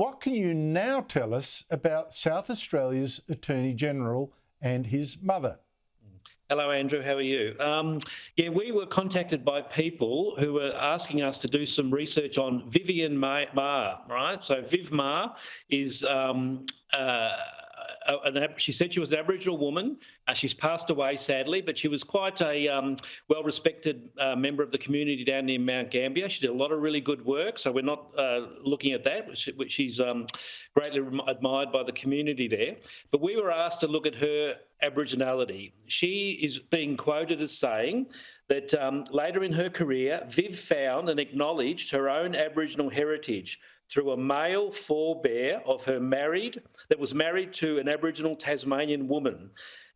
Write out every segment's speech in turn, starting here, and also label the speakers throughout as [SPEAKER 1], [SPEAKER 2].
[SPEAKER 1] What can you now tell us about South Australia's Attorney-General and his mother?
[SPEAKER 2] Hello, Andrew. How are you? We were contacted by people who were asking us to do some research on Vivian Maher, right? So Viv Maher is she said she was an Aboriginal woman. She's passed away, sadly, but she was quite a well-respected member of the community down near Mount Gambier. She did a lot of really good work, so we're not looking at that. She's greatly admired by the community there. But we were asked to look at her Aboriginality. She is being quoted as saying that later in her career, Viv found and acknowledged her own Aboriginal heritage through a male forebear of her that was married to an Aboriginal Tasmanian woman.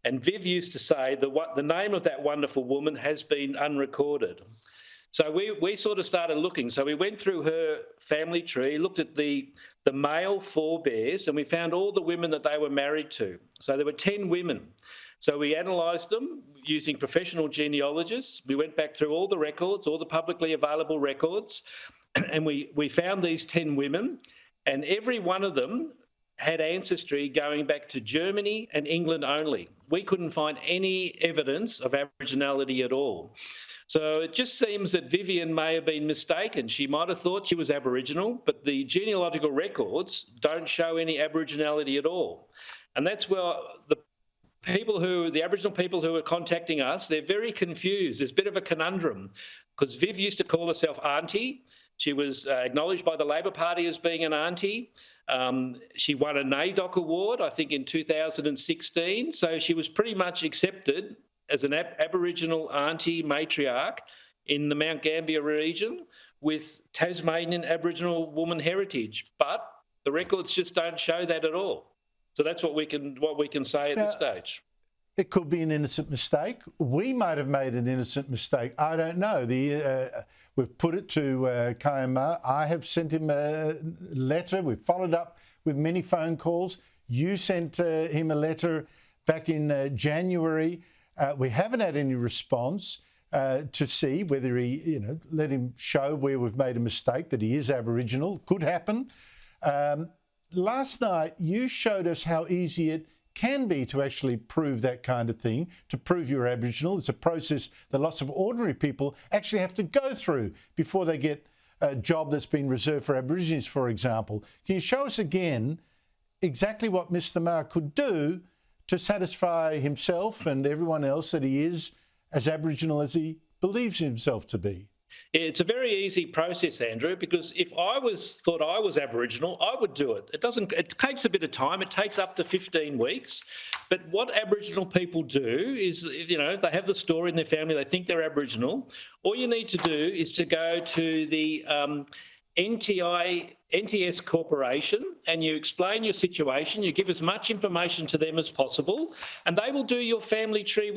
[SPEAKER 2] And Viv used to say the name of that wonderful woman has been unrecorded. So we sort of started looking. So we went through her family tree, looked at the male forebears, and we found all the women that they were married to. So there were 10 women. So we analysed them using professional genealogists. We went back through all the records, all the publicly available records, and we found these 10 women, and every one of them had ancestry going back to Germany and England only. We couldn't find any evidence of Aboriginality at all. So it just seems that Vivian may have been mistaken. She might have thought she was Aboriginal, but the genealogical records don't show any Aboriginality at all. And that's where the Aboriginal people who are contacting us, they're very confused. There's a bit of a conundrum because Viv used to call herself Aunty. She was acknowledged by the Labor Party as being an auntie. She won a NAIDOC award, I think, in 2016. So she was pretty much accepted as an Aboriginal auntie matriarch in the Mount Gambier region with Tasmanian Aboriginal woman heritage. But the records just don't show that at all. So that's what we can say at this stage.
[SPEAKER 1] It could be an innocent mistake. We might have made an innocent mistake. I don't know. We've put it to Kyam Maher. I have sent him a letter. We've followed up with many phone calls. You sent him a letter back in January. We haven't had any response to see whether he, let him show where we've made a mistake, that he is Aboriginal. Could happen. Last night, you showed us how easy it can be to actually prove that kind of thing, to prove you're Aboriginal. It's a process that lots of ordinary people actually have to go through before they get a job that's been reserved for Aborigines, for example. Can you show us again exactly what Mr. Maher could do to satisfy himself and everyone else that he is as Aboriginal as he believes himself to be?
[SPEAKER 2] It's a very easy process, Andrew, because if I thought I was Aboriginal, I would do it. It takes a bit of time. It takes up to 15 weeks. But what Aboriginal people do is, they have the story in their family, they think they're Aboriginal. All you need to do is to go to the NTS Corporation and you explain your situation, you give as much information to them as possible, and they will do your family tree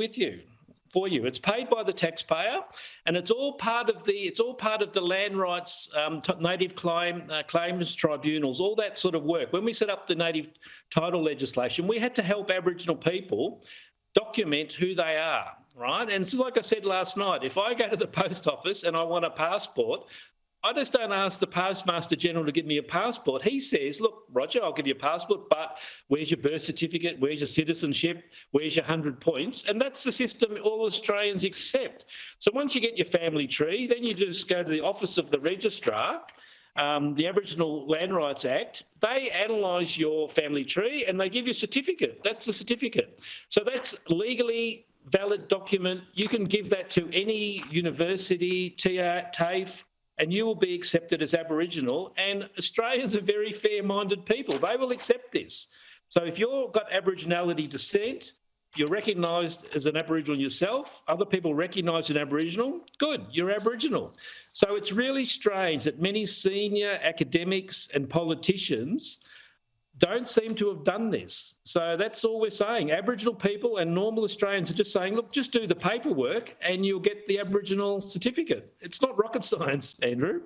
[SPEAKER 2] for you. It's paid by the taxpayer, and it's all part of the land rights, native claims tribunals, all that sort of work. When we set up the native title legislation, we had to help Aboriginal people document who they are, right? And it's like I said last night, if I go to the post office and I want a passport, I just don't ask the Postmaster General to give me a passport. He says, look, Roger, I'll give you a passport, but where's your birth certificate? Where's your citizenship? Where's your 100 points? And that's the system all Australians accept. So once you get your family tree, then you just go to the Office of the Registrar, the Aboriginal Land Rights Act. They analyse your family tree and they give you a certificate. That's the certificate. So that's legally valid document. You can give that to any university, TAFE, and you will be accepted as Aboriginal. And Australians are very fair-minded people. They will accept this. So if you've got Aboriginality descent, you're recognised as an Aboriginal yourself, other people recognise an Aboriginal, good, you're Aboriginal. So it's really strange that many senior academics and politicians don't seem to have done this. So that's all we're saying. Aboriginal people and normal Australians are just saying, look, just do the paperwork and you'll get the Aboriginal certificate. It's not rocket science, Andrew.